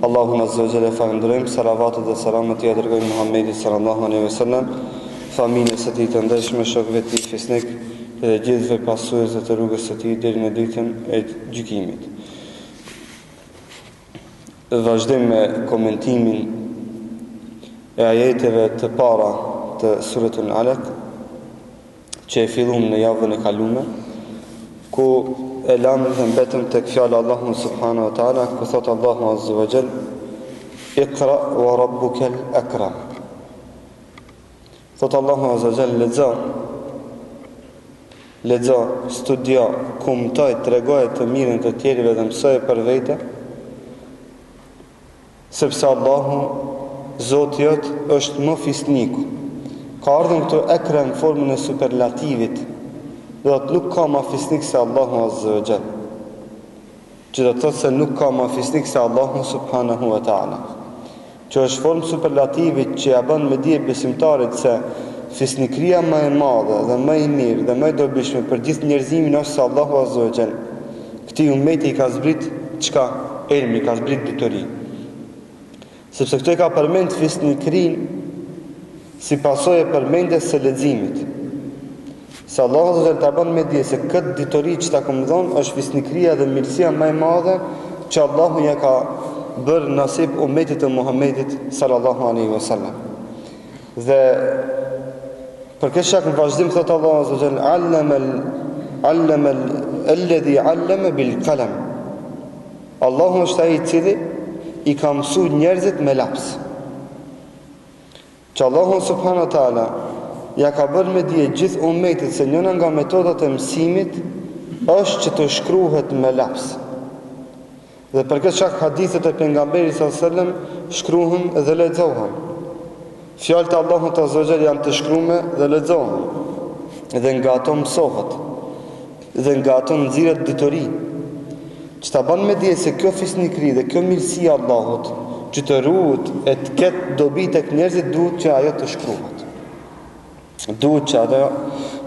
Allahun azza wa jalla falenderojmë, salavatet dhe selamet i dërgojmë Muhammedit sallallahu alaihi wasallam, familjes së tij të ndershme, shokëve të tij fisnik dhe gjithëve pasuesve të rrugës së tij deri në ditën e gjykimit. Vazhdojmë me komentimin e ajeteve të para të suratul Alaq, që e filluam në javën e kaluar, ku e lamë dhe mbetëm të këfjallë Allahu subhanahu wa ta'ala, ku thotë Allahu azza wa jall, Iqra wa rabbukel akram. Thotë Allahu azza wa jall, lexo, studio, kumtoj, tregoj të mirën të tjerëve dhe mësoje për vete, sepse Allahu, Zoti jot, është më fisniku. Ka ardhur këtu akram në formën e superlativit, do të nuk ka ma fisnik se Allahu azza wa jall, që do të thotë se nuk ka ma fisnik se Allahu subhanahu wa ta'ala, që është formë superlativit që ja bën me dije besimtarit se fisnikria më e madhe dhe më e mirë dhe më e dobishme për gjithë njerëzimin është se Allahu azza wa jall këtij ummeti i ka zbrit çka? Elmi, ka zbrit ditori. Sepse këto e ka përmend fisnikrin si pasojë e përmendjes së leximit. Se Allahu azza wa jall ta bën me dije se këtë ditori që ta kam dhënë është fisnikria dhe mirësia më e madhe që Allahu ja ka bërë nasib ummetit të Muhammedit sallallahu alaihi wasallam. Dhe për këtë shkak në vazhdim thotë Allahu azza wa jall, allama alladhi allama bil qalam. Allahu është ai i cili i ka mësuar njerëzit me laps. Që Allahu subhanahu wa taala ja ka bërë me dije gjithë ummetit se njëna nga metodat e mësimit është që të shkruhet me laps. Dhe për këtë shkak hadithet e pejgamberit sallallahu alajhi wasallam shkruhen dhe lexohen. Fjalët e Allahut azza wa jall janë të shkruar dhe lexohen. Dhe nga ato mësohet. Dhe nga ato nxirret ditori. Që ta bën me dije se kjo fisnikri dhe kjo mirësi e Allahut që të ruhet e të ketë dobi tek njerëzit, duhet që ajo të shkruhet. Duhet që ajo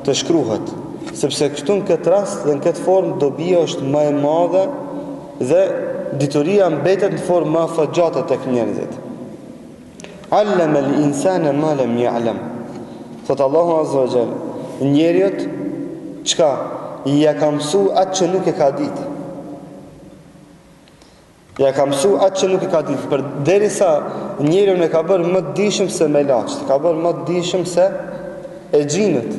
të shkruhet, sepse këtu në këtë rast dhe në këtë formë dobia është më e madhe dhe ditoria mbetet në formë më afatgjate tek njerëzit. Allama al-insana ma lam ya'lam. Thot Allahu azza wa jall, njeriut çka ja ka mësuar atë që nuk e ka ditë. Ja ka mësuar atë që nuk e ka ditë, për derisa njeriu e ka bërë më të dijshëm se me laçt, ka bërë më të dijshëm se e gjinët,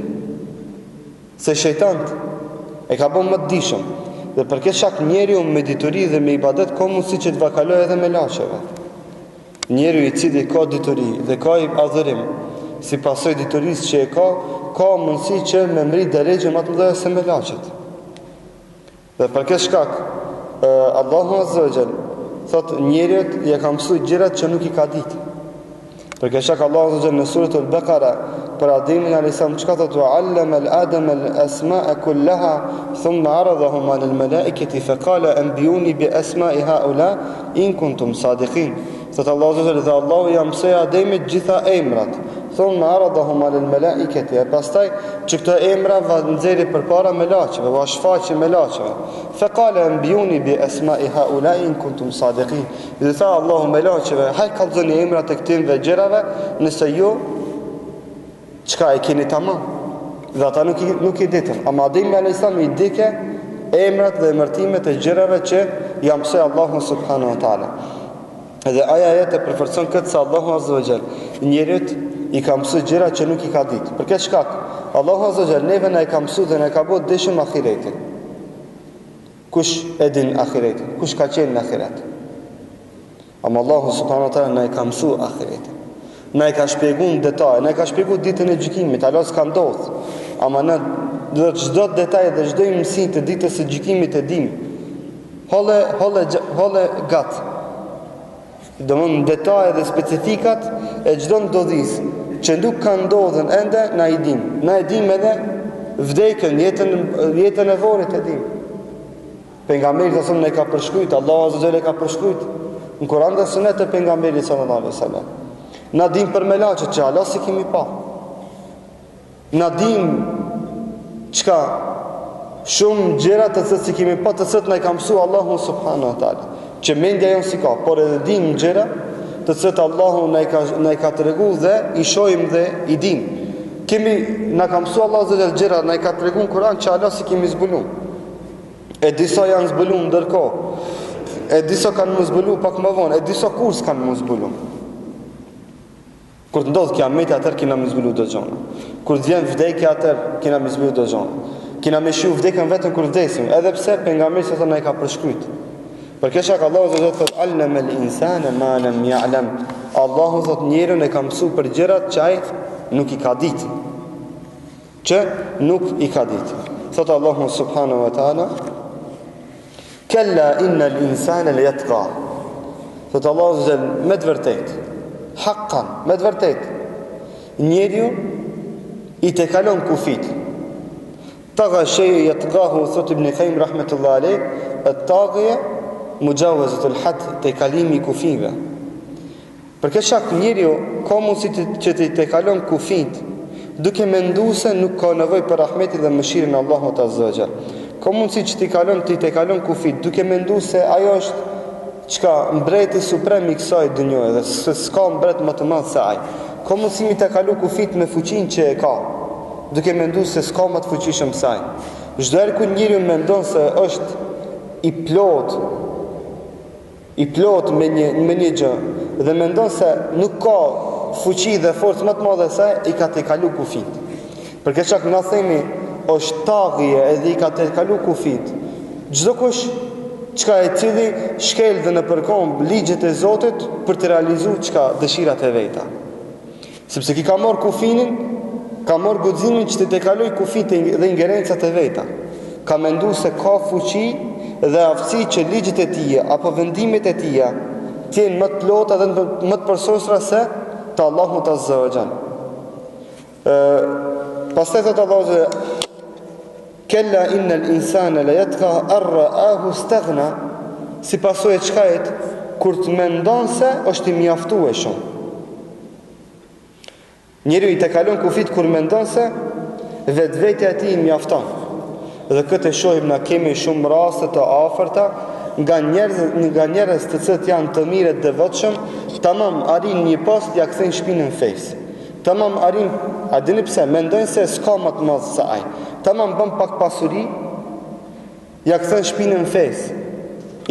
se shejtant, e ka bërë më të dijshëm. Dhe për këtë shkak njeriu me ditori dhe me ibadet ka mundësi që të vakaloj edhe me laçeve. Njeriu i cili ka ditori dhe ka adhurim, si pasojë ditorisë që e ka mundësi që me mri drejtë më të mëdha se me laçet. Dhe për këtë shkak Allahu azza wa jall thot njeriut ja ka mësuar gjërat që nuk i ka ditë. Për këtë shkak Allahu azza wa jall në suratul Baqara për Ademin alayhis salam çka thot, wa allama al-adama al-asma'a kullaha thumma 'aradahum 'ala al-mala'ikati fa qala anbiyuni bi asma'i ha'ula in kuntum sadiqin. Thot Allahu azza wa jall, dhe Allahu ja mësoi Ademit gjitha emrat, thumma 'aradahum 'ala al-mala'ikati, e pastaj që këto emra va nxjerri përpara melaçeve, va shfaqi melaçeve. Fa qala anbiyuni bi asma'i ha'ula in kuntum sadiqin. Dhe tha Allahu melaçeve, haj kallzoni emrat e këtyre gjërave nëse ju çka e keni tamam. Dhe ata nuk i ditën. Ama Ademi alayhis salam i dike emrat dhe emërtimet e gjërave që ja mësoi Allahu subhanahu wa taala. Dhe aja e përforcon këtë se Allahu azza wa jall njerit i ka mësuar gjëra që nuk i ka ditë. Për këtë shkak Allahu azza wa jall neve na i ka mësuar dhe na ka bërë dëshëm ahiretin. Kush e din ahiretin? Kush ka qenë në ahiret? Ama Allahu subhanahu wa taala na i ka mësuar ahiretin. Na i ka shpjeguar në detaj, na i ka shpjeguar ditën e gjykimit, Allah s'ka ndodhur. Ama ne do çdo detaj dhe çdo mësim të ditës së gjykimit e dim. Holle gat. Domthon detaj dhe specifikat e çdo ndodhis që nuk ka ndodhur ende na i dim. Na e dim edhe vdekjen, jetën e vorrit e dim. Pejgamberi sa ne ka përshkruajt, Allahu azza wa jalla ka përshkruajt në Kur'an dhe Sunet e pejgamberit sallallahu alaihi wasallam. Na dim për melaçet që Allah si kemi pa. Na dim çka shumë gjëra të cilat si kemi pa, të cilat na i ka mësuar Allahu subhanahu wa taala. që mendja jonë si ka, por edhe dim gjëra të cilat Allahu na i ka treguar dhe i shohim dhe i dim. Na ka mësuar Allahu Azza wa Jalla na i ka treguar në Kur'an që Allah si kemi zbuluar. E disa janë zbuluar ndërkohë. E disa kanë më zbuluar pak më vonë, e disa kurs kanë më zbuluar. Kur të ndodh kiameti atëherë kena më zbuluar do gjona. Kur të vjen vdekja atëherë kena më zbuluar do gjona. Kena më shiu vdekjen vetëm kur vdesim, edhe pse pejgamberi sa na i ka përshkruajt. Për këtë shkak Allahu Azza wa Jalla thotë allama al-insana ma lam ya'lam. Allahu thotë njeriu e ka mësuar për gjërat që ai nuk i ka ditë. Thotë Allahu subhanahu wa ta'ala kalla innal insana la yatqa. Thotë Allahu Azza wa Jalla me të vërtetë, haqqan, me të vërtetë, njeriu i te kalon kufit. Taga shay'u yatqahu, thot Ibn Qayyim rahmetullah alayh, at-taghiya mujawazatul hadd, te kalimi i kufive. Për këtë shkak njeriu ka mundësi që të kalon kufit, duke menduar se nuk ka nevojë për rahmetin dhe mëshirën e Allahut azza wa jall. Ka mundësi që të kalon kufit, duke menduar se ajo është çka mbreti suprem i kësaj dynjoje dhe s'ka mbret më të madh se ai. Ka mundësi mi të kalu kufit me fuqinë që e ka, duke menduar se s'ka më të fuqishëm se ai. Çdo herë kur njeriu mendon se është i plot me një gjë dhe mendon se nuk ka fuqi dhe forcë më të madhe se ai, i ka të kalu kufit. Për këtë shkak na themi është taghje edhe i ka të kalu kufit. Çdo kush çka e cili shkel dhe në përkomb ligjet e Zotit për të realizuar çka dëshirat e veta. Sepse ki ka marrë kufinin, ka marrë guximin që të kaloj kufit dhe ingerencat e veta. Ka menduar se ka fuqi dhe aftësi që ligjet e tij apo vendimet e tij të jenë më të plota dhe më të përsosura se të Allahut azza wa jall. Pastaj thot Allahu kella innal insana la yatqa arra'ahu istaghna, si pasojë çkajet kur të mendon se është i mjaftueshëm. Njeriu i të kalon kufit kur mendon se vetvetja e tij i mjafton. Dhe këtë e shohim na kemi shumë raste të afërta nga njerëz të cilët janë të mirë të devotshëm, tamam arrin një post ja kthejnë shpinën fejs. Tamam arrin, a dini pse mendojnë se s'ka më të madh se ai. Tamam bën pak pasuri, ja kthejnë shpinën fejs.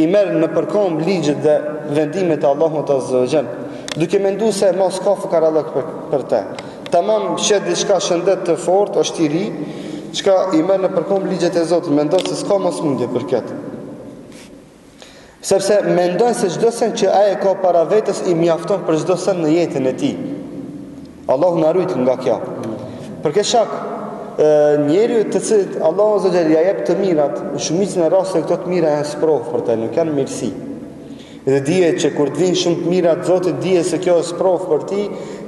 I merr në përkomb ligjet dhe vendimet e Allahut azza wa jall, duke menduar se mos ka fukarallëk për të. Tamam shet diçka shëndet të fortë, është i ri, çka i merr në përkomb ligjet e Zotit, mendon se s'ka mosmundje për këtë. Sepse mendon se çdo sen që ai ka para vetes i mjafton për çdo sen në jetën e tij. Allahu na ruaj nga kjo. Për këtë shkak njeriu të cilit Allahu azza wa jalla ja jep të mirat, në shumicën e rasteve këto të mira janë sprovë për të, nuk janë mirësi. Dhe dije që kur të vinë shumë të mira të Zotit, dije se kjo është provë për ti,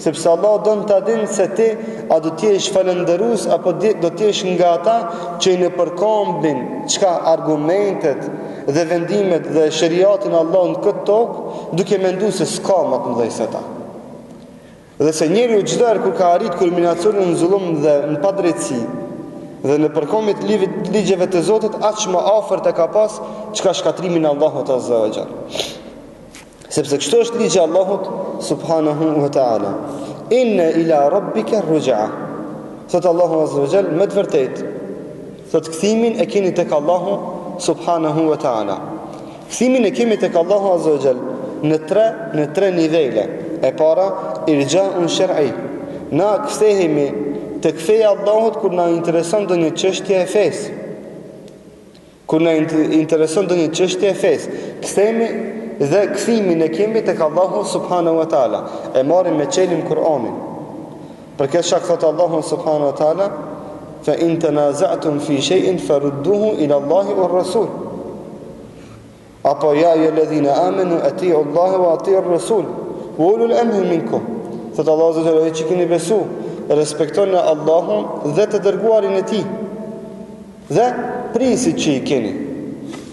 sepse Allah don ta dinë se ti a do të jesh falëndërues apo do të jesh nga ata që i nëpërkombin çka argumentet dhe vendimet dhe shariatin e Allahut në këtë tokë, duke menduar se s'ka më të mëdhej se ta. Dhe se njeriu çdo herë kur ka arrit kulminacionin në zullum dhe në padrejtësi dhe në përkombje të ligjeve të Zotit, aq më afër të ka pas çka shkatrimin e Allahut azza wa jall. Sepse kështu është ligji i Allahut subhanahu wa ta'ala. Inna ila rabbika ruj'a. Thot Allahu azza wa jall, me të vërtetë, thot kthimin e keni tek Allahu subhanahu wa ta'ala. Kthimin e kemi tek Allahu azza wa jall në tre nivele. E para, irja'un shar'i. Na kthehemi tek feja e Allahut kur na intereson ndonjë çështje e fesë. Kur na intereson ndonjë çështje e fesë, kthehemi dhe kthimin e kemi tek Allahu subhanahu wa ta'ala. E marrim me çelin Kur'anin. Për këtë shak thot Allahu subhanahu wa ta'ala, fa in tanaza'tum fi shay'in farudduhu ila Allahi wa rasul. Apo ja ayyuhalladhina amanu ati'u Allaha wa ati'u ar-rasul wa ulul amri minkum. Thot Allahu subhanahu wa ta'ala, që keni besu, respektoni Allahun dhe të dërguarin e tij. Dhe prisit që i keni.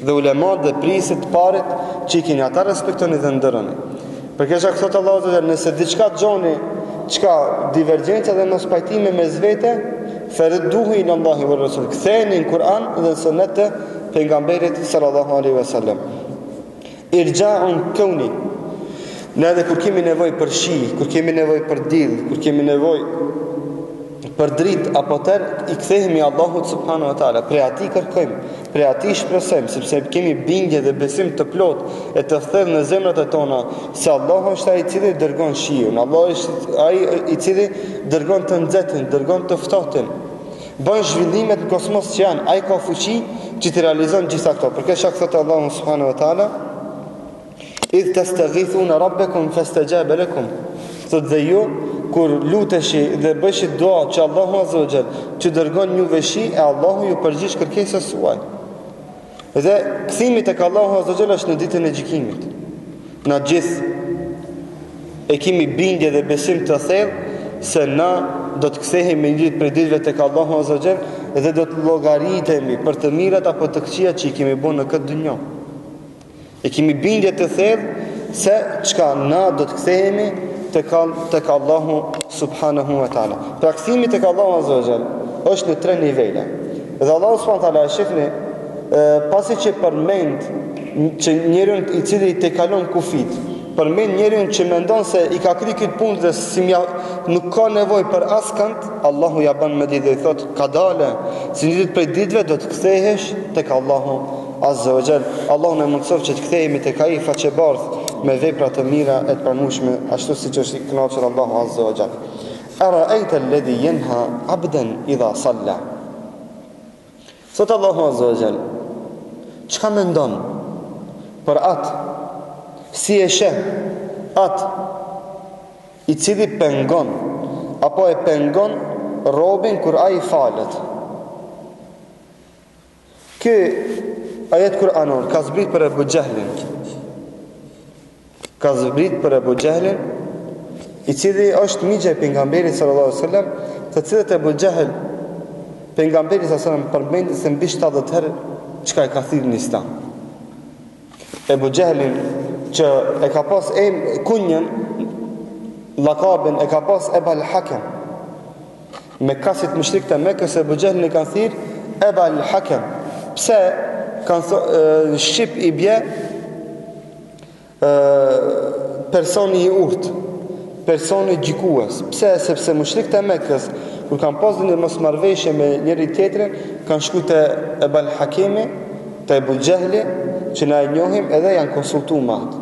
Dhe ulemat dhe prisit të parit që i keni, ata respektoni dhe ndëroni. Për këtë shkak thot Allahu subhanahu wa ta'ala, nëse diçka gjoni, çka divergjencë dhe mos pajtime mes vete, farudduhu ila Allahi wa rasul. Ktheheni në Kur'an dhe në sunet të pejgamberit sallallahu alaihi wasallam. Irgja'un kauni. Ne edhe kur kemi nevojë për shi, kur kemi nevojë për diell, kur kemi nevojë për dritë apo tërë, i kthehemi Allahut subhanahu wa taala. Prej atij kërkojmë, prej atij shpresojmë, sepse kemi bindje dhe besim të plot e të thellë në zemrat e tona se Allahu është ai i cili dërgon shiun, Allahu është ai i cili dërgon të nxehtën, dërgon të ftohtin, bën zhvillimet në kosmos që janë, ai ka fuqi që të realizon gjitha këto. Për këtë shkak thotë Allahu subhanahu wa taala: "Idh tastaghithuna rabbakum fastajaba lakum." Thotë dhe ju kur luteshi dhe bëshi dua që Allahu azza wa jall që dërgon juve shi, e Allahu ju përgjigj kërkesës suaj. Dhe kthimi tek Allahu azza wa jall është në ditën e gjykimit. Na gjithë e kemi bindje dhe besim të thellë se na do të kthehemi një ditë prej ditëve tek Allahu azza wa jall dhe do të llogaritemi për të mirat apo të këqijat që i kemi bërë në këtë dynjë. E kemi bindje të thellë se çka na do të kthehemi tek Allahu subhanahu wa taala. Pra kthimi tek Allahu azza wa jall është në 3 nivele. Dhe Allahu subhanahu wa taala shifni pasi që përmend që njeriu i cili i kalon kufit, përmend njeriu që mendon se i ka kryer këtë punë dhe nuk ka nevojë për askënd, Allahu ja bën me ditë dhe i thot: "Ka dalë, si një ditë prej ditëve do të kthehesh tek Allahu azza wa jall." Allahu na mundësof që të kthehemi tek ai faqebardh me vepra të mira e të pranueshme, ashtu siç është i kënaqur Allahu azza wa jall. Ara'aita alladhi yanha 'abdan idha salla. Sot Allahu azza wa jall, çka mendon për atë, si e sheh atë i cili pengon apo e pengon robin kur ai falet. Ky ajet Kur'anor ka zbrit për Abu Jahlin. Ka zbrit për Abu Jahlin, i cili është migje e pejgamberit sallallahu alaihi wasallam, të cilët Abu Jahl pejgamberi sallallahu alaihi wasallam përmendi se mbi 70 herë çka e ka thirrë në Islam. Abu Jahlin që e ka pas kunjen, lakabin e ka pas Ebal Hakem. Me kasit mushrik të Mekës, Abu Jahlin e ka thirrë Ebal Hakem. Pse kanë shqip i bje personi i urtë, personi gjikues. Pse? Sepse mushrikët e Mekës, kur kanë pasur një mosmarrëveshje me njëri tjetrin, kanë shkuar te Ebal Hakemi, te Abu Jahli, që na e njohim, edhe janë konsultuar me atë.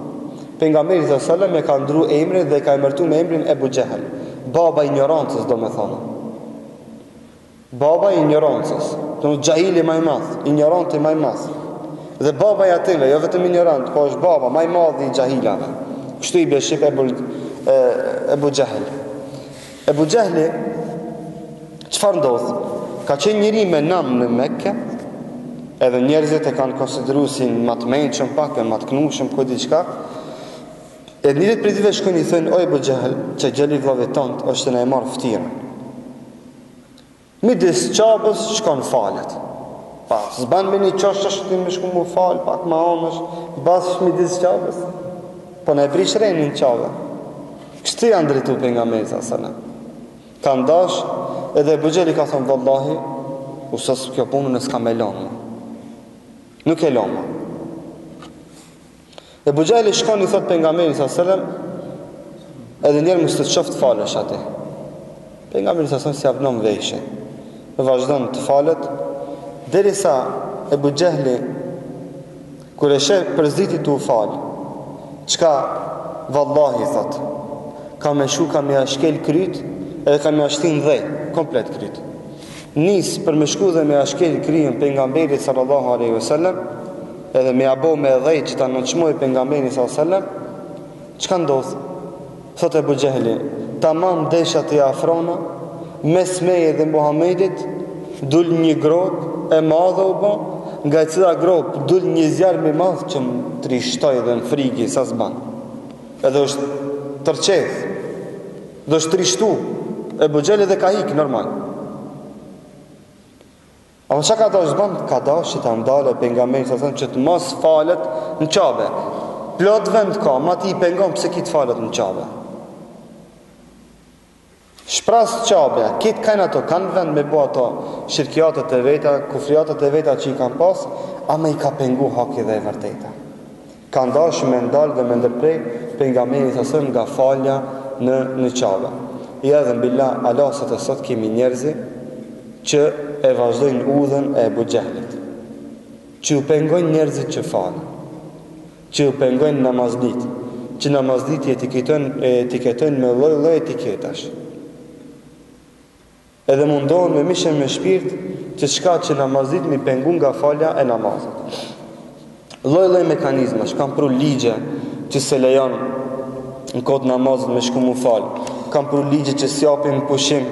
Pejgamberi sallallahu alajhi wasallam e ka ndruar emrin dhe ka emërtuar me emrin Abu Jahl, baba i ignorancës, domethënë. Baba i ignorancës, do jahili më i madh, ignoranti më i madh. Dhe baba i atyre, jo vetëm ignorant, po është baba më i madh i jahilave. Kështu i bie shif Abu Jahl. Abu Jahli çfarë ndodh? Ka qenë njëri me nam në Mekë, edhe njerëzit e kanë konsideruar si më të mençëm, pak më të kënushëm, ku diçka. E një ditë për ditëve shkojnë i thënë: "O Abu Jahl, që gjali vllave tant është në e marr ftyrën. Midis qabës shkon falet. Pa, s'ban me një qosh që shtim me shku mu fal, pak ma onësh, basë midis qabës. Po në e prish renin qabë. Kështu janë dritu për nga meza, sënë. Kanë dash, edhe Abu Jahli ka thënë: "Vallahi, usës kjo punë në s'ka me lonë. Nuk e lonë." Abu Jahli shkon i thot pejgamberit sallallahu alajhi wasallam, edhe njerë mos të çoft falesh atë. Pejgamberi sallallahu alajhi wasallam si avnon veshje. Dhe vazhdon të falet derisa Abu Jahli kur e sheh përziti të u fal. Çka vallahi thot, ka me shu, ka me ashkel kryt, edhe ka me ashtin dhej, komplet kryt. Nis për me shku dhe me ashkel kryën pejgamberit sallallahu alajhi wasallam, edhe me abo me dhej që ta nënçmoj pejgamberin sallallahu alajhi wasallam. Çka ndodh? Thot Abu Jahli, tamam desha të afrona, mes meje dhe Muhamedit dul një grop e madhe u bë, nga cila grop dul një zjarm i madh që më trishtoi dhe në frigi sa s'ban. Edhe është tërqeth, dhe është trishtu. Abu Jahli dhe ka hik normal. Ama që ka dash ban? Ka dash që ta ndale pejgamberi sa thënë që të mos falet në qabe. Plot vend ka, ma ti i pengon pëse ki të falet në qabe. Shpras qabe, kitë kajnë ato, kanë vend me bo ato shirkiatët e veta, kufriatët e veta që i kanë pas, ama i ka pengu haki dhe e vërteta. Ka dashur me ndal dhe me ndërprej pejgamberit sa nga falja në Qabe. Ja dhe billah, alasat e sot kemi njerëzi që e vazhdojnë udhën e Ebu Gjehlit, që u pengojnë njerëzit që falën, që u pengojnë namazlit, që namazlit i etiketojnë me lloj etiketash. Edhe mundohen me mishen me shpirt që çka që namazlit mi pengun nga falja e namazit. Lloj mekanizmash, kam pru ligje që se lejon në kod namazit me shku mu fal, kam pru ligje që s'japin pushim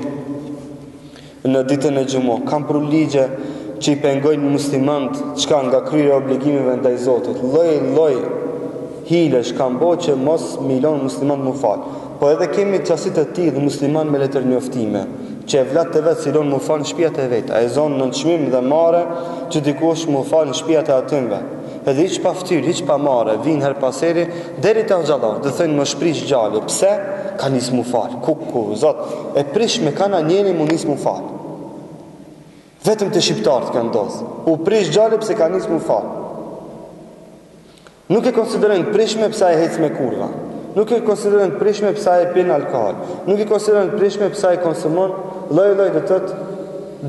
në ditën e xhumo, kam pru ligje që i pengojnë muslimant çka nga kryerja e obligimeve ndaj Zotit. Lloj hilesh kam bo që mos milion muslimant mu fal. Po edhe kemi qasit të tillë musliman me letër njoftime, që e vlat të vetë silon mu fal në shtëpiat e vet. Ai zon në çmim dhe marrë që dikush mu fal në shtëpiat e atyre. Edhe hiç pa fytyr, hiç pa marrë, vin her paseri deri te xhallar, të thënë më shprish gjallë. Pse? Ka nis mu fal. Ku Zot, e prish me kana njëri mu nis mu fal. Vetëm të shqiptarët kanë ndodhur. U prish gjallë pse ka nis mu fal. Nuk e konsiderojnë prishme pse ai hec me kurva. Nuk e konsiderojnë prishme pse ai pin alkool. Nuk e konsiderojnë prishme pse ai konsumon lloj të tëtë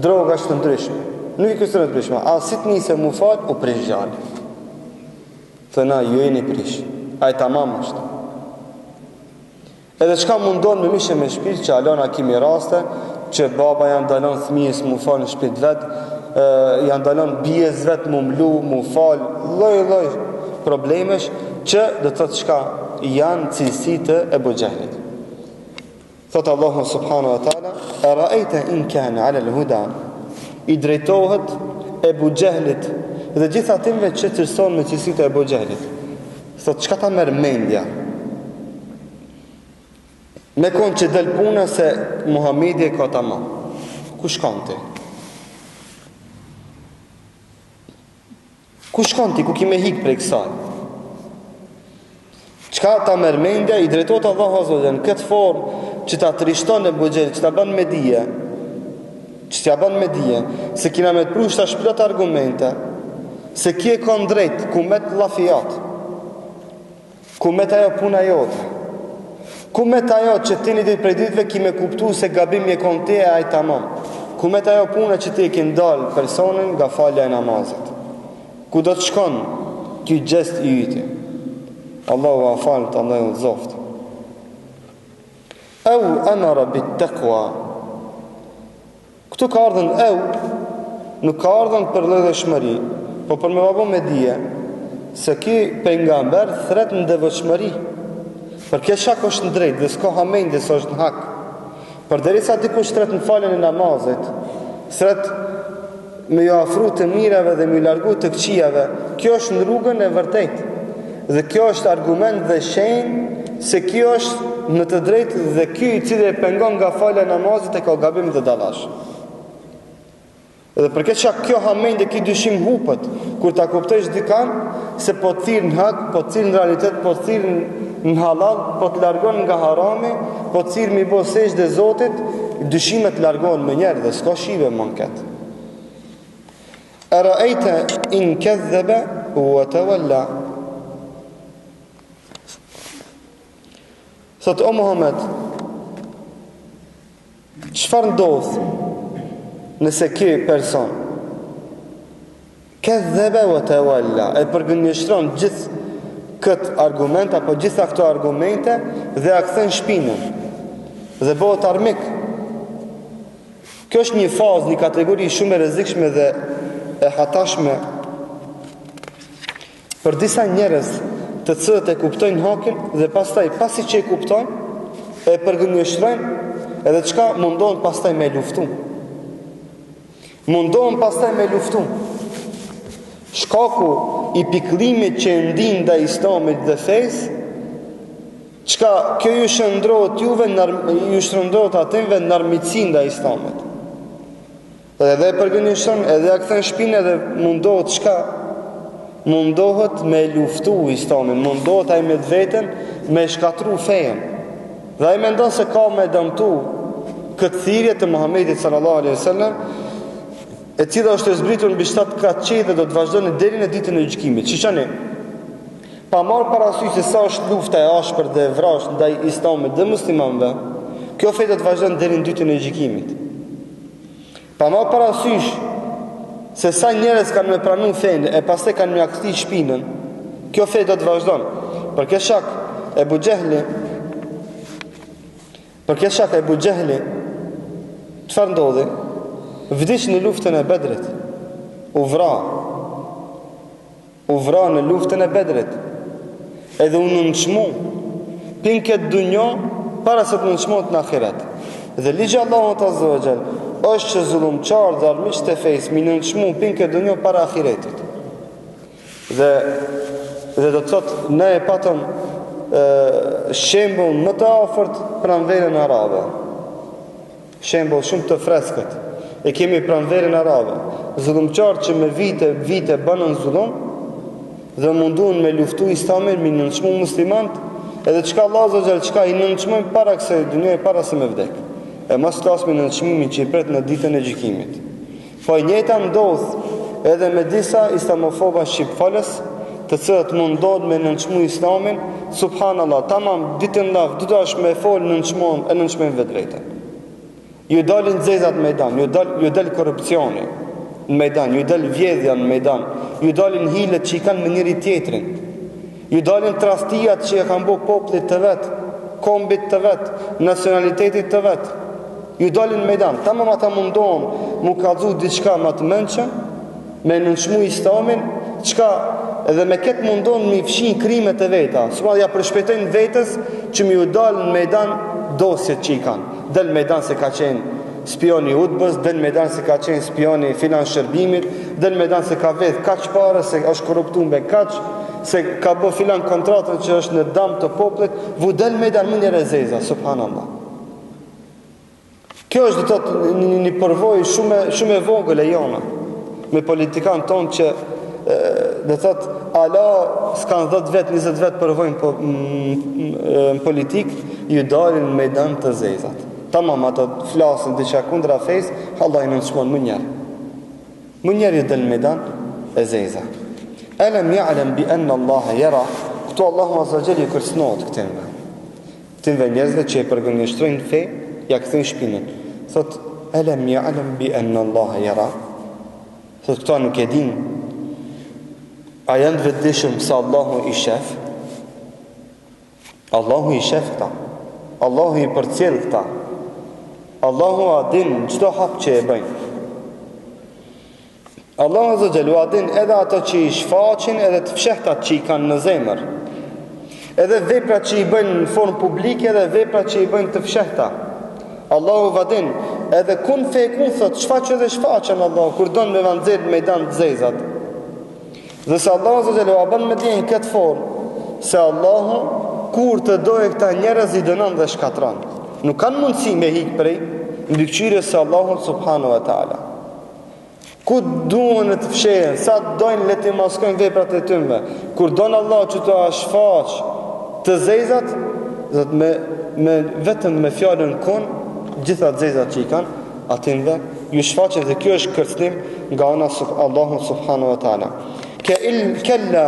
droga të ndryshme. Nuk e konsiderojnë prishme. A si të nisë mu fal, u prish gjallë. Thëna, ju jeni prish. Ai tamam është. Edhe çka mundon me mishe me shpirt që alona kimi raste që baba janë dalon fëmijës mu fal në shtëpi vet, janë dalon bijës vet mu mlu, mu fal, lloj problemesh që do të thotë çka janë cilësi të Ebu Gjehlit. Thot Allahu subhanahu wa taala, "Ara'aita in kana 'ala al-huda", i drejtohet Ebu Gjehlit dhe gjithë atyre që cilëson me cilësitë e Ebu Gjehlit. Thot çka ta merr mendja? Me konë që del puna se Muhamedi e ka tamam. Ku shkon ti? Ku shkon ti? Ku kime hik prej kësaj? Çka ta merr mendja, i drejtohet Allahu azza wa jalla në këtë formë që ta trishton e buxhel, që ta bën me dije. Që t'ja bën me dije se kina me të prush ta shplot argumente, se kje ka drejt, ku met llafijat. Ku met ajo puna jote. Ku met ajo që ti një ditë prej ditëve kime kuptu se gabimi e kon te e ai tamam. Ku met ajo puna që ti e ke ndal personin nga falja e namazit. Ku do të shkon ky gjest i yti? Allahu afalt, Allahu zoft. Au amara bit taqwa. Këtu ka ardhën nuk ka ardhën për lëdhëshmëri, po për me vabo me dije se ki pejgamber thret në devotshmëri. Për kjo shak është në drejt dhe s'ka hamendje së është në hak. Për derisa dikush thret në faljen e namazit, thret me ju afru të mirave dhe me ju largu të këqijave, kjo është në rrugën e vërtet. Dhe kjo është argument dhe shenjë se kjo është në të drejtë dhe ky i cili e pengon nga falja e namazit e ka gabim dhe dallash. Dhe për këtë çka kjo hamendje, ky dyshim hupet kur ta kuptosh dikan se po të thirr në hak, po të thirr në realitet, po të thirr në halal, po të largon nga harami, po të thirr mi bë sejdë Zotit, dyshimet largohen me njerë dhe s'ka shive më këtë. Ara'aita in kadhaba wa tawalla. Thot o Muhammed, çfarë ndodh nëse ky person kadhaba wa tawalla e përgënjeshtron gjithë këtë argument apo gjitha këto argumente dhe a kthen shpinën dhe bëhet armik. Kjo është një fazë, një kategori shumë e rrezikshme dhe e hatashme për disa njerëz të cilët e kuptojnë hakin dhe pastaj pasi që e kuptojnë e përgënjeshtrojnë edhe çka mundohen pastaj me luftu. Mundohen pastaj me luftu. Shkaku i pikëllimit që ndin ndaj Islamit dhe fesë, çka kjo ju shndrohet juve, ju shndrohet atyve në armiqsi ndaj Islamit. Edhe përgënjeshton, edhe a kthen shpinë edhe mundohet çka? Mundohet me luftu Islamin, mundohet ai me veten me shkatru fejen. Dhe ai mendon se ka me dëmtu këtë thirrje të Muhamedit sallallahu alaihi wasallam, e cila është e zbritur mbi 7 kratë qe dhe do të vazhdojnë deri në ditën e gjykimit. Shiqoni, pa marrë parasysh se sa është lufta e ashpër dhe e vrasht ndaj Islamit dhe muslimanëve, kjo fe do të vazhdon deri në ditën e gjykimit. Pa marrë parasysh se sa njerëz kanë me pranu fenë e pastaj kanë me akthi shpinën, kjo fe do të vazhdon. Për këtë shak Ebu Gjehli çfarë ndodhi? Vdiq në luftën e Bedrit. U vra në luftën e Bedrit. Edhe u nënçmu pin këtë dunjo para se të nënçmohet në ahiret. Dhe ligji i Allahut Azza wa Jall është që zullumçar dhe armiqtë e fesë mi nënçmu pin këtë dunjo para ahiretit. Dhe do të thotë ne e patëm shembull më të afërt pranverën arabe. Shembull shumë të freskët. E kemi pranverën arabe. Zullumçar që me vite bënën zullum dhe mundun me luftu Islamin, me nënçmu muslimant, edhe çka Allah Azza wa Jall çka i nënçmojnë para kësaj dunje, para se me vdek. E mos flasim në nënçmimin që i pret në ditën e gjykimit. Po e njëjta ndodh edhe me disa islamofoba shqipfalës, të cilët mundohen me nënçmu Islamin, subhanallahu, tamam ditën lavë, dudash me fol nënçmojnë vetveten. Ju dalin zezat në mejdan, ju dal korrupsioni në mejdan, ju dal vjedhja në mejdan, ju dalin hilet që i kanë me njëri tjetrin, ju dalin trastijat që i kanë bo poplit të vet, kombit të vet, nacionalitetit të vet, ju dalin në mejdan. Tamam ata mundohen mu kallzu diçka më të mençëm, me nënçmu Islamin, çka edhe me këtë mundon mi fshin krimet e veta. Subhanallahu, ja përshpejtojnë vetës që mi u dalë në mejdan dosjet që i kanë. Del në mejdan se ka qenë spioni udbës, del në mejdan se ka qenë spioni filan shërbimit, del në mejdan se ka vedh kaq pare, se është korruptuar me kaq, se ka bë filan kontratën që është në dam të popullit, vu del në mejdan më një rezeza, subhanallahu. Kjo është do të thotë një përvojë shumë e vogël e jona me politikan tonë që dhe thot ala s'kan 10 vet, 20 vet përvojnë në politik, ju dalin në mejdan të zezat. Tamam ato flasin diçka kundra fesë, Allah i nënçmon më njerë ju del në mejdan e zeza. Alam ya'lam bi anna Allah yara, këtu Allahu Azza wa Jalla i kërcënohet këtëve njerëzve që e përgënjeshtrojnë fe, ja kthejnë shpinën. Thot alam ya'lam bi anna Allah yara, thot këta nuk e din, a janë vetëdijshëm se Allahu i shef? Allahu i shef këta. Allahu i përcjell këta. Allahu a din çdo hap që e bëjnë. Allahu Azza wa Jalla a din edhe ato që i shfaqin, edhe të fshehtat që i kanë në zemër. Edhe veprat që i bëjnë në formë publike, edhe veprat që i bëjnë të fshehta. Allahu va din edhe kun fekun thot shfaqen dhe shfaqen Allahu kur don me vanxet në mejdan të zezat. Dhe se Allahu Azza wa Jalla bën me din këtë formë se Allahu kur të dojë këta njerëz i dënon dhe shkatron. Nuk kanë mundësi me hik prej mbikëqyrjes së Allahut subhanahu wa taala. Ku duhen të fshehen, sa dojnë le të maskojnë veprat e tyre. Kur don Allah që të shfaq të zezat, vetëm me fjalën kun, gjitha të zezat që i kanë, atinve ju shfaqen dhe kjo është kërcënim nga ana Allahu subhanahu wa taala. Kella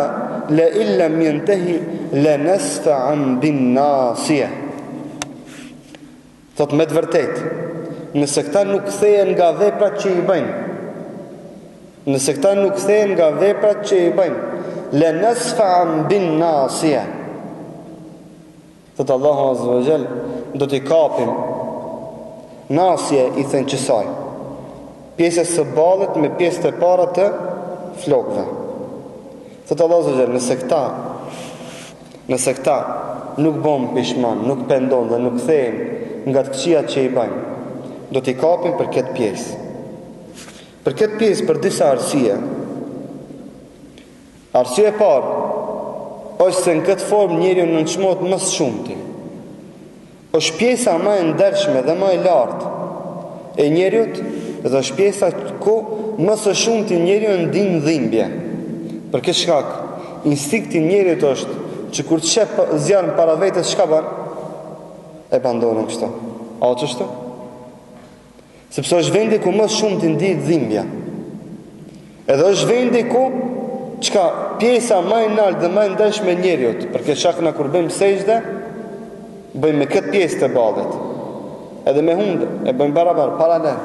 la illa yantahi la nasfa'an bin nasiya. Thot me të vërtet, nëse këta nuk kthehen nga veprat që i bëjnë, la nasfa'an bin nasiya. Thot Allahu Azza wa Jall, do t'i kapim nasje i thënë qësaj, pjesës së ballet me pjesët e para të flokëve. Thot Allahu Azza wa Jall, nëse këta nuk bën pishman, nuk pendon dhe nuk kthehen nga të këqijat që i bëjnë, do t'i kapim për këtë pjesë. Për këtë pjesë për disa arsye. Arsye e parë është se në këtë formë njeriu nënçmohet më së shumti. Është pjesa më e ndershme dhe më e lartë e njeriut, dhe është pjesa ku më së shumti njeriu ndin dhimbje. Për këtë shkak, instinkti i njeriut është që kur të shep zjarrin para vetes, çka bën? E abandonën kështu. A është kështu? Sepse është vendi ku më shumë të ndihet dhimbja. Edhe është vendi ku çka pjesa më e lartë dhe më e ndershme e njeriut, për këtë shkak na kur bëjmë sejdë, bëjmë me këtë pjesë të ballit. Edhe me hundë, e bëjmë barabar, paralel.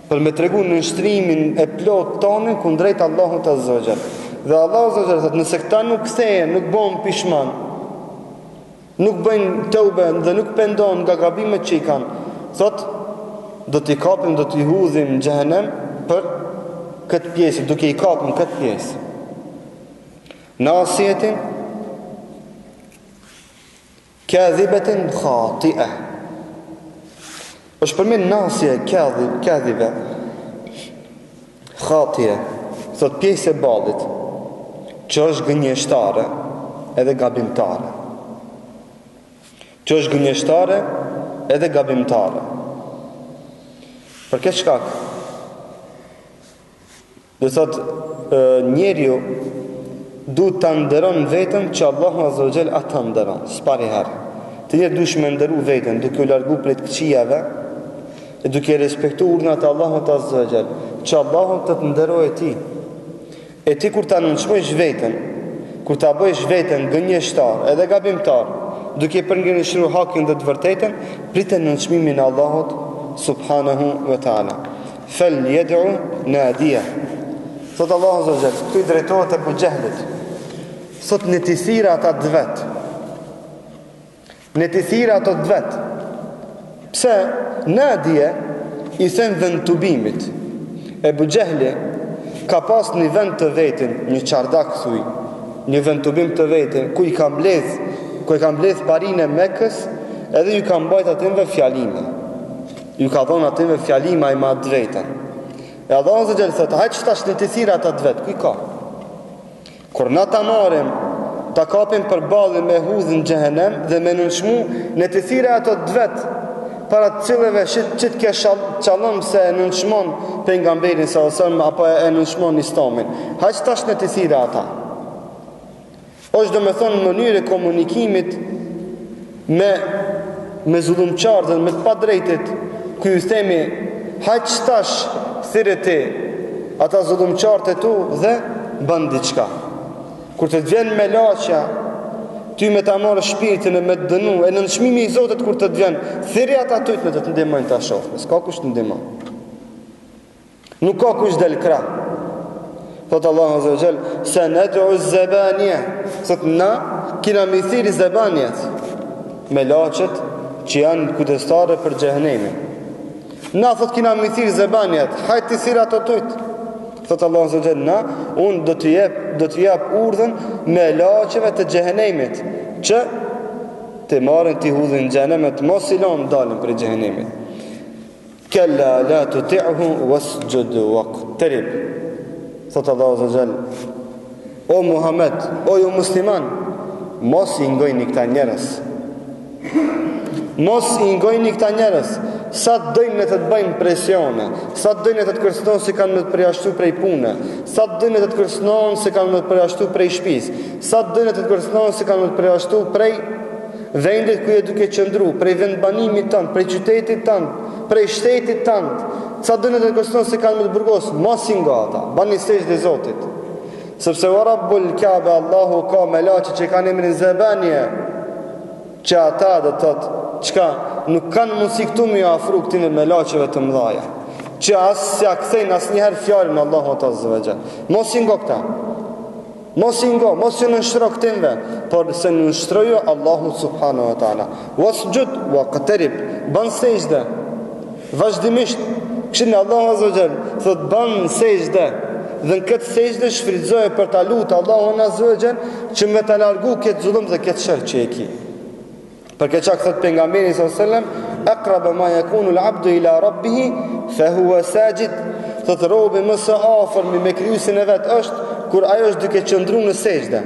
Për me tregu në nështrimin e plot tonë kundrejt Allahut Azza wa Jall. Dhe Allahu Azza wa Jall thotë, nëse këta nuk kthehen, nuk bëhen pishman, nuk bëjnë tëube dhe nuk pendon nga gabimet që i kanë, thotë, do t'i kapim, do t'i hudhim në xhehenem për këtë pjesë, duke i kapim këtë pjesë. Nasiyetin kadhibatin khati'a. është përmen nasje kadhibe khati'a, thot pjesë e ballit që është gënjeshtare edhe gabimtare. Që është gënjeshtare edhe gabimtare. Për këtë shkak, dhe thot njeriu duhet të nderon vetën që Allahu Azza wa Jall ata nderon, s'pari herë. Të njëtë dush me ndëru vetën, duke u largu prej të këqijave, e duke respektu urdhnat e Allahut Azza wa Jall, që Allahu të të nderojë ti. E ti kur ta nënçmojsh vetën, kur ta bëjsh vetën gënjeshtar edhe gabimtar, duke përngënjeshtuar hakin dhe të vërtetën, pritë nënçmimin e Allahut subhanahu wa taala. Fal yad'u nadiya. Thot Allahu Azza wa Jall, këtu i drejtohet Abu Jahlit. Thot në të thira ata të vet. Në të thira ato të vet. Pse? Nadie i thënë vend të bimit. Abu Jahli ka pas një vend të vetin, një çardak thuj, një vend të bim të vetin, ku i ka mbledh parinë e Mekës, edhe ju ka mbajt atyve fjalime. Ju ka thonë atyve fjalima i ma të vetën. E Allahu Azza wa Jall thotë, hajtë që tash në të thira ata të vetë, ku i ka? Kur na ta marim, ta kapim për balin me hudhën në xhehenem dhe me nënçmu në të thira ato të vetë, para të cilëve që të ke qallëm se e nënçmon pejgamberin sallallahu alajhi wasallam apo e nënçmon Islamin. Hajtë tash në të thira ata. Është domethënë në mënyrë e komunikimit me zullumçarët, me të padrejtit, ku ju themi hajtë tash thirrë ti ata zullumçarët e tu dhe bën diçka. Kur të vjen me laçja, ty me ta marrë shpirtin e me të dënu, e në nëshmimi i Zotit kur të vjen, thirrë ata tujt me të ndihmojnë ta shohë. S'ka kush të ndihmon. Nuk ka kush del krah. Thot Allahu Azza wa Jall, sanad'u az-zabaniya. Thot na kina mi thirrë zabanjet, me laçet që janë kujdestare për xhehenemin. Na thot kina mi thirrë zabanjet, hajt të thirrë ato tujt. Thot Allahu Azza wa Jall, na unë do të jap urdhën me laçeve të xhehenemit që të marrin të hudhin në xhehenem, të mos i lënë dalën për xhehenemit. Kalla la tuti'hu wasjud waqtarib. Thot Allahu Azza wa Jall, o Muhammed, o ju musliman, mos i ngojni këta njerëz. Mos i ngojni këta njerëz. Sa të dojnë të të bëjnë presione, sa të dojnë të të kërcënon se kanë me të përjashtu prej pune, sa të dojnë të të kërcënon se kanë me të përjashtu prej shtëpis, sa të dojnë të të kërcënon se kanë me të përjashtu prej vendit ku je duke qëndru, prej vendbanimit tënd, prej qytetit tënd, prej shtetit tënd, sa të dojnë të të kërcënon se kanë me të burgos, mos i nga ata, bani sejdë Zotit. Sepse wa Rabbul Kabe, Allahu ka me laçe që kanë emrin Zabanje, që ata do të thotë çka nuk kanë mundësi këtu me afru këtyre me laçeve të mëdha, që as ja kthejnë asnjëherë fjalën Allahut Azza wa Jall. Mos i ngo këta. Mos i ngo, mos i nënshtro këtyve, por se nënshtrojo Allahu subhanahu wa taala. Wasjud waqtarib, ban sejdë. Vazhdimisht, këshin Allahu Azza wa Jall thot ban sejdë. Dhe në këtë sejdë shfrytëzoje për ta lutur Allahun Azza wa Jall që me ta largu këtë zullum dhe këtë sherr që e ki. Për këtë çka thot pejgamberi sallallahu alajhi wasallam, aqrab ma yakunu al-'abdu ila rabbih fa huwa sajid. Thot robi më së afërmi me krijuesin e vet është kur ajo është duke qëndruar në sejdë.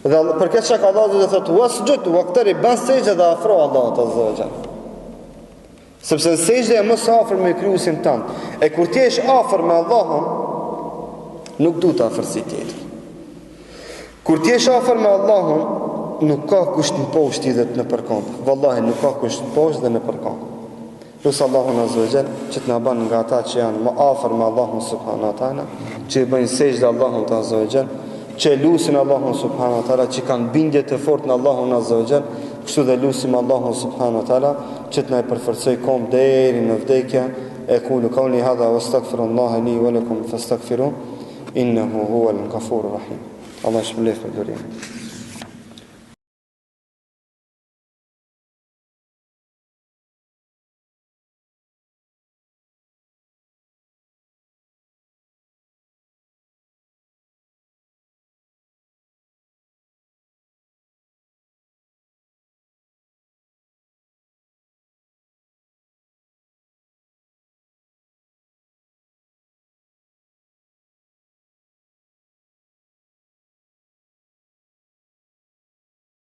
Dhe për këtë çka Allahu do të thotë wasjud waqtarib, ban sejdë dhe afro Allahut Azza wa Jall. Sepse sejdja është më së afër me krijuesin tënd. E kur ti je afër me Allahun, nuk duhet afërsi tjetër. Kur ti je afër me Allahun, nuk ka kusht në poshtë dhe në përkond. Vallahi nuk ka kusht në poshtë dhe në përkond. Lusë Allahun Azza wa Jall që të na bën nga ata që janë më afër me Allahun subhanahu wa taala, që i bëjnë sejdë Allahun azza wa jall, që lusin Allahun subhanahu wa taala, që kanë bindje të fortë në Allahun azza wa jall. Kështu dhe lusim Allahun subhanahu wa taala që të na përforcoj kom deri në vdekje. أقول قولي هذا واستغفر الله لي ولكم فاستغفروه إنه هو الغفور الرحيم. الله يشفي لك الدنيا.